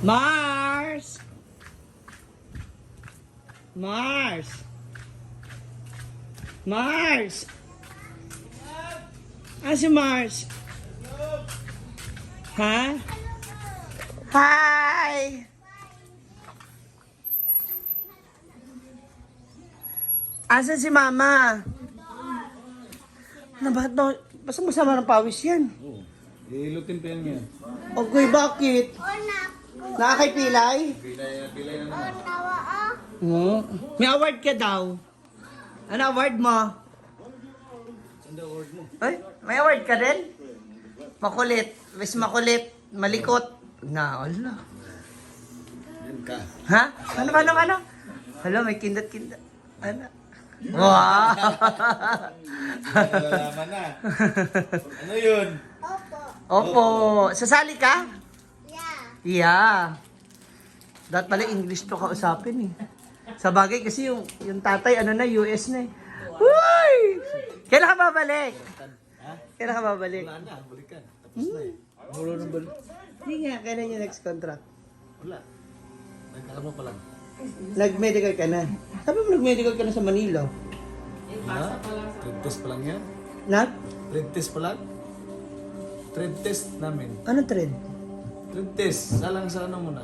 Mars! Mars! Mars! Ah, si Mars? Ha? Hi! Asa si Mama? Bakit daw? Basta masama ng pawis yan. Oo. Ilutin pa yan yan. Okay, bakit? Nakakay pilay? Pilay na naman. May award ka daw. Ano award mo? Sanda award mo. Ay, may award ka din? Makulit. Mas makulit. Malikot. Na, ala. Yan ka. Ha? Ano? Hala, may kindat-kindat. Ano? Wow! Nalalaman na. Ano yun? Opo. Sasali ka? Yeah. Yeah. Dapat pala English to kausapin eh. Sa bagay kasi yung tatay, ano na, US na eh. Uy! Kailan ka babalik? Ha? Kailan ka babalik? Wala na. Balikan. Tapos na eh. Wala nang balik. Hindi nga, kailan yung next contract? Wala. Nagkakano pa lang. Nag-medical ka na. Sabi mo nag-medical ka na sa Manila. Ha? Trade test pa lang yan? Nag? Trade test pa lang? Trade test namin. Anong trend? Trade test. Salang sa ano muna.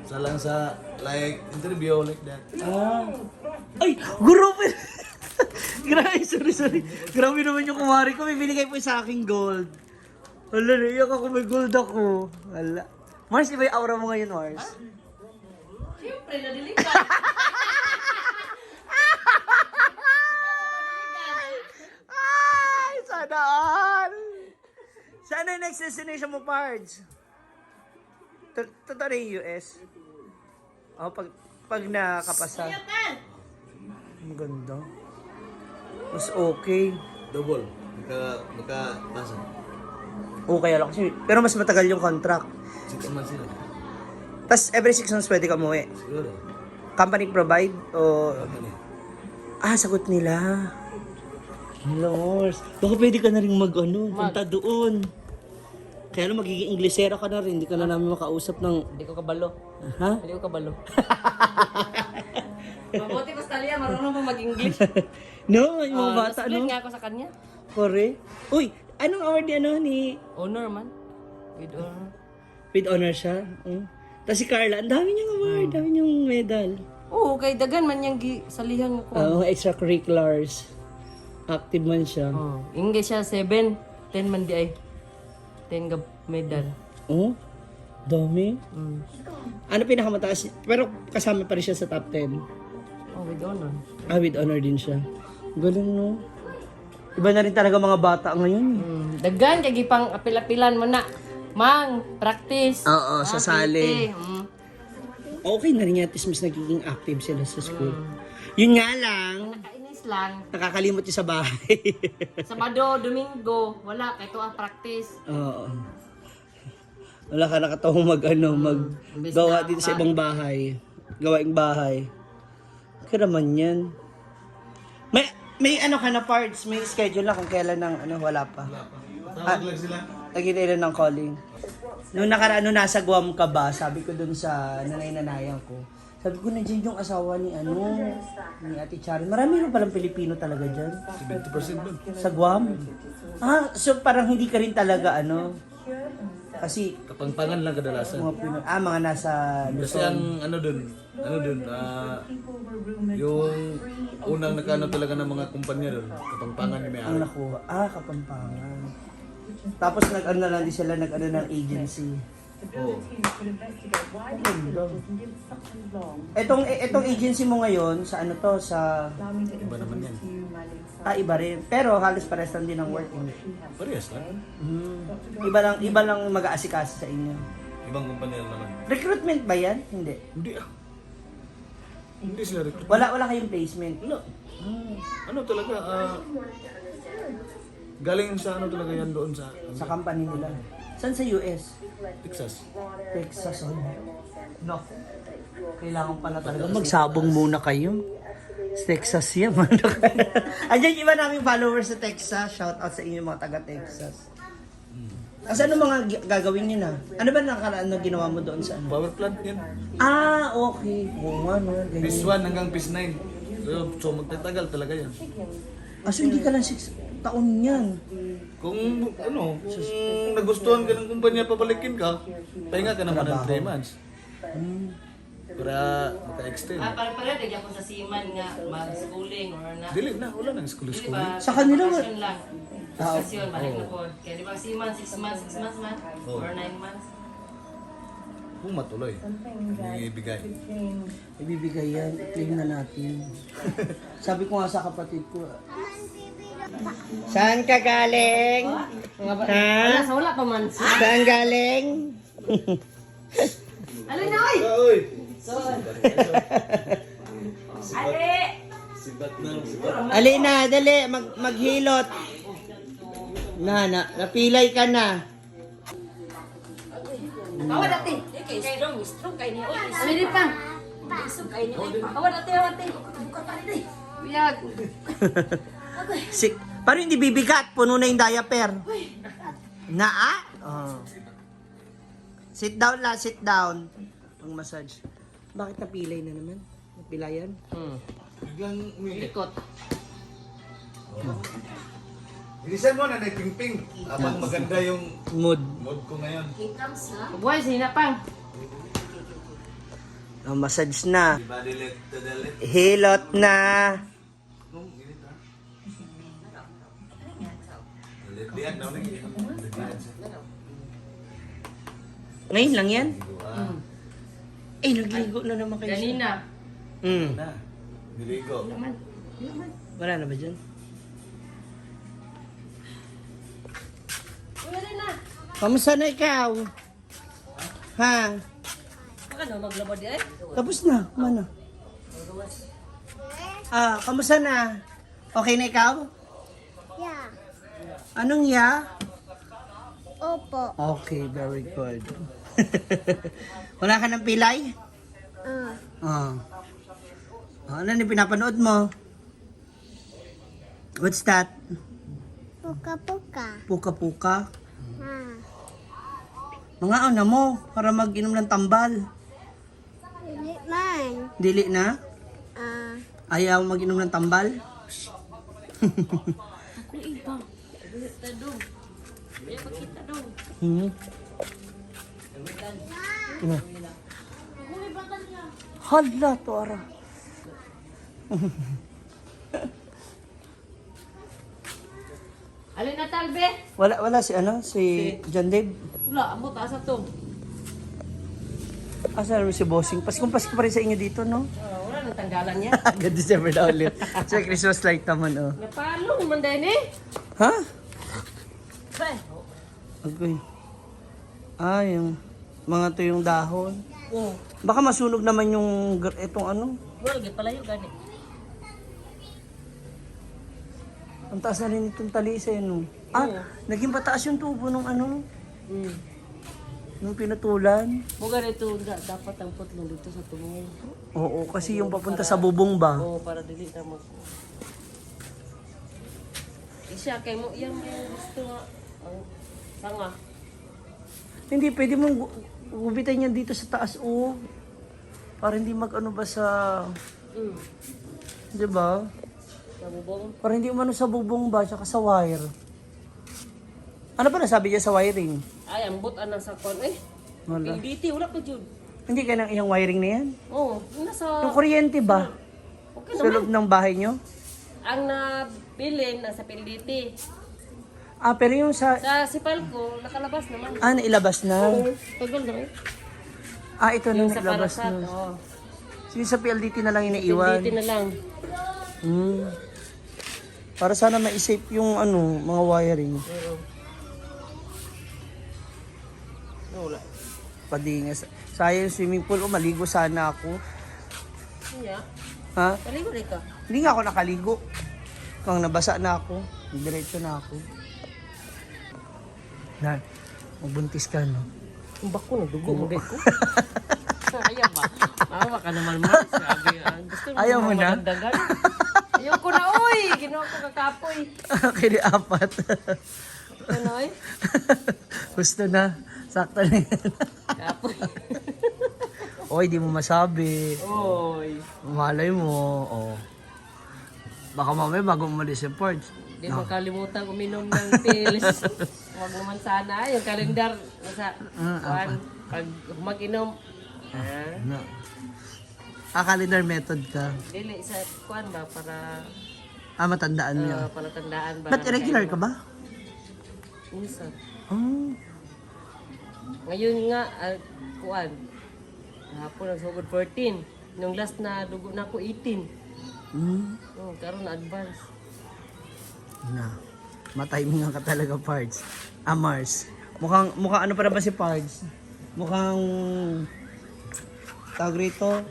Salang sa like interview like that. Ah. Ay! Grabe! Grabe, sorry. Grabe naman yung kumari ko. May binigay po sa aking gold. Wala, naiyak ako. May gold ako. Wala. Mars, iba yung aura mo ngayon, Mars? Siyempre, nadilig ka. Ay! Sana all! Sana yung next destination mo, Pards? Totoo na yung US? Oh, pag nakapasa. Ang ganda. Mas okay. Double. Makapasa. Okay lang kasi. Pero mas matagal yung contract. 6 months sila. Tapos every 6 months pwede ka umuwi. Siguro. Company provide o... Company. Ah, sagot nila. Lors. Baka pwede ka na rin punta doon. Kaya lang magiging Inglesera ka na rin. Hindi ka na namin makausap ng... Hindi ko kabalo. Ha? Hindi ko kabalo. Mabuti ko Talia, marunong pa mag-English. No, yung mga bata, Split no? nga ako sa kanya. Correct. Uy, anong award ni... Honor man. With honor. With honor siya? Tapos si Carla, ang dami niyang award, dami niyang medal. Oo, kay dagan man niyang salihan ko. Mga extracurriculars. Active man siya. Oh, English siya 7. 10 man di ay. 10 ka medal. Oh, dami. Mm. Ano pinakamataas? Pero kasama pa rin siya sa top 10. Oh, with honor. Ah, with honor din siya. Galing, no? Iba na rin talaga mga bata ngayon. Dagan, kay gipang apil-apilan mo na. Mang, practice. Oo, sasali. PT. Okay na rin at least mas nagiging active sila sa school. Yun nga lang, Nakainis lang. nakakalimot yung sa bahay. Sabado, Domingo, wala. Kaya ito practice. Oo. Wala ka nakatawang maggawa dito sa ibang bahay. Gawaing bahay. Okay naman yan. May ano ka na parts, may schedule na kung kailan ng wala pa. Tawag lang sila. Lagi nila ng calling. Nung nakaraan, nung nasa Guam ka ba, sabi ko dun sa nanay-nanayan ko, sabi ko, nandiyan yung asawa ni ni Ate Charin. Marami rin palang Pilipino talaga dyan. 70% dun. Sa Guam. Ah, so parang hindi ka rin talaga kasi Kapangpangan lang kadalasan. mga nasa Kasi ang dun, yung unang nakano talaga ng mga kumpanya dun, Kapangpangan yung ang may-ari. nakuha. Ah, Kapampangan. Tapos na lang din sila ng agency. Oo. Etong agency mo ngayon, sa sa... Iba naman yan. Iba rin. Pero halos pares lang din ang work. Parehas lang. Iba lang mag-aasikaso sa inyo. Ibang kumpanya lang naman. Recruitment ba yan? Hindi. Hindi ah. Hindi sila recruit. Wala kayong placement. Wala. Ano talaga, galing sa talaga yan doon sa Sa company nila. Saan sa US? Texas. Texas. No. Kailangan pala talaga magsabong muna kayo. Texas yan. Andiyan iba naming followers sa Texas. Shout out sa inyo mga taga Texas. Kasi ano mga gagawin niyo na? Ano ba nakaraan na ginawa mo doon sa ano? Power plant yan. Ah, okay. Oo nga, no. Phase Ganyan. 1 hanggang phase 9. So magtatagal talaga yan. Ah, so hindi ka lang 6 taon yan. Kung ano, kung nagustuhan ka ng kumpanya, papalikin ka, pahinga ka naman ng 3 months. Para maka-extend. Pare-pare, nagyan ko sa seaman nga, mag-schooling or na. Dili na, wala nang school. Di ba? Sa kanila, Bakasyon lang. Ah, Bakasyon, balik na po. Kaya di ba seaman, 6 months man? Oo. Or 9 months? Kung matuloy, ibigay. Ibibigay yan. I-claim na natin. Sabi ko nga sa kapatid ko. Saan ka galing? Wala, sa wala pa man. Saan galing? Alin na, oy! Uy! Ate! Sibat na, sibat. Ali na, dali. Maghilot. Napilay ka na. Awad ate. Kay dong, strong kay ni. Ano din pa? Strong kay ni. Awad ate, awad ate. Buka pa rin. Biyag. Paano hindi bibigat? Puno na yung diaper. Na ah? Oh. Sit down la, sit down. Pang massage. Bakit napilay na naman? Napilayan? Biglang umiikot. Ikot. Ilisan mo na ping-ping. Habang maganda yung Mood. mood ko ngayon. Buhay, sinapang. Oh, massage na. Body let to the left. Hilot na. Lihat daw na. Ngayon lang yan? Eh, nagligo na naman kayo. Ganina. Na. Niligo. Wala na ba dyan? Wala na. Kamusta na ikaw? Ha? Baka na maglabad eh. Tapos na. Mana? Ah, kamusta na? Okay na ikaw? Yeah. Anong ya? Opo. Okay, very good. Wala ka ng pilay? Ah. Ano na pinapanood mo? What's that? Puka-puka. Puka-puka? Ah. Mga ano mo, para mag-inom ng tambal. Hindi man. Dili na? Ah. Ayaw mag-inom ng tambal? Ako iba. Kita dong. Kaya pakita dong. Hmm. Ina. Hala to ara. Alin na talbe? Wala si ano, si John Dave. Wala, amo taas to. Asa naman si Bossing? Paskong Pasko pa rin sa inyo dito, no? Wala nang tanggalan niya. Agad December na ulit. Sa Christmas light naman, oh. Napalo naman din eh. Ha? Pre. Okay. Ah, yung mga to yung dahon. Oo. Baka masunog naman yung itong ano. Wala, gipalayo gani. Ang taas na rin itong talisa, no? Ah, naging pataas yung tubo nung ano, nung pinatulan. Buga rito, dapat ang putlong dito sa tungol. Oo, kasi yung papunta sa bubong ba? Oo, para dili ka mag... Isya, kay mo, yung gusto nga. Ang sanga. Hindi, pwede mong gubitan yan dito sa taas, oh. Para hindi mag-ano ba sa... Di ba? Sa bubong. Para hindi umano sa bubong ba, tsaka sa wire. Ano ba nasabi niya sa wiring? Ay, ambot anang sa kon. Eh, Wala. PLDT, wala ko dyan. Hindi ka ng iyang wiring na yan? Oo, nasa... Yung kuryente ba? Okay Sa loob ng bahay nyo? Ang nabilin, nasa PLDT. Ah, pero yung sa... Sa sipal ko, nakalabas naman. Ah, nailabas na. Tagal na eh. Ah, ito na Yung sa nailabas Parasat, na. oo. Sige, sa PLDT na lang iniiwan. PLDT na lang. Hmm. Para sana ma-save yung ano, mga wiring. Oo. Wala. Padingas. Sayang swimming pool, oh, maligo sana ako. Iya. Ha? Paligo rin ka. Hindi nga ako nakaligo. Kung nabasa na ako, diretso na ako. Na, mabuntis ka, no? Ang bako na, dugo mo ko. Ayaw ba? Maawa ka naman mo. Sabi, gusto mo Ayaw mo na? magdandagan? Ayaw ko na, uy! Ginawa ko kakapoy. Okay, di apat. Ano eh? Gusto na. Sakto na yan. Kapoy. Oy, di mo masabi. Oy. Malay mo. Oh. Baka mamaya bago umalis yung Pards. Hindi mo kalimutan uminom ng pills. Huwag naman sana. Yung kalendar. Nasa, kuan, pag mag-inom. No. Calendar method ka. Dili sa kuan ba para Matandaan niya. palatandaan ba? Ba't irregular ka ba? Minsan. Oh. Ngayon nga, kuan. Hapon nagsugod 14. Nung last na dugo na ako 18. Karon na advance. Na. Matiminger ka talaga, Pards. Mars. Mukhang ano pa na ba si Pards? Mukhang tawag rito,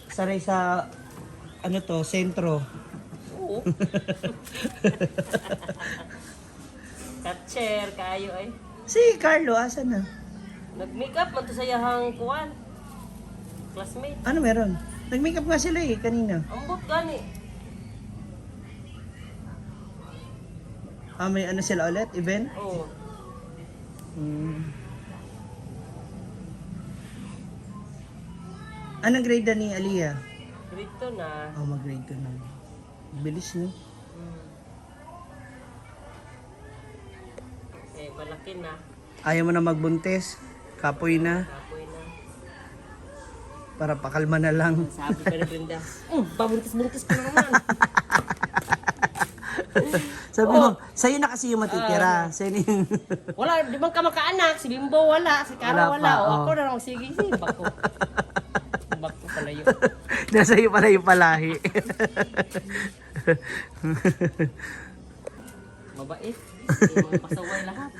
sanay sa ano to, sentro. Oo. Catcher, kayo ay. Si Carlo, asa na? Nag-makeup man to sa yahang kuan. Classmate. Ano meron? Nag-makeup nga sila eh, kanina. Ambot gani. May ano sila ulit? Event? Oo. Anong grade na ni Aliyah? Dito na. Mag-grade ka na. Bilis, no? Malaki na. Ayaw mo na magbuntis? Kapoy na? Kapoy na. Para pakalma na lang. Sabi pa ni Brenda, babuntis-buntis ka na naman. Sabi mo, sa'yo na kasi yung matitira. Sa'yo na yung... Wala, di bang ka makaanak? Si Bimbo wala, si Kara Wala wala. pa, O oh. ako na lang, sige, bako. Bako pala yun. Nasa iyo pala yung palahi. Mabait. Hindi mo pasaway lahat.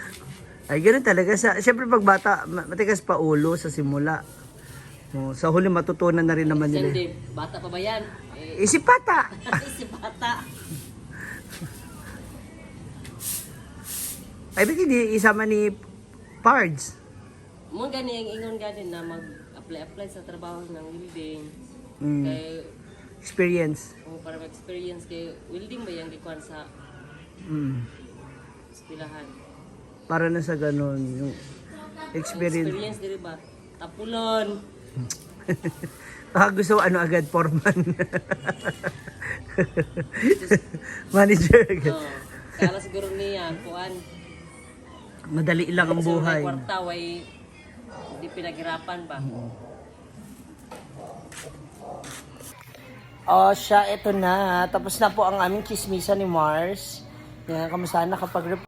Ay, ganun talaga. Siyempre pag bata, matigas pa ulo sa simula. Sa huli matutunan na rin naman nila. Hindi, bata pa ba yan? Isip bata! Si bata. Ay, ba't hindi isama ni Pards? Mo gani ang ingon gani na mag-apply sa trabaho ng welding. Kay Experience. para ma-experience kay welding ba yung gikuan sa eskwelahan. Para na sa ganun, yung experience. Experience diri ba? Tapulon. Gusto ano agad, foreman. Manager agad. Kala siguro niya kuan. Madali lang ang buhay. Kwarta way hindi pinaghirapan ba? Siya, ito na. Tapos na po ang aming chismisan ni Mars. Yan, kamusta na kapag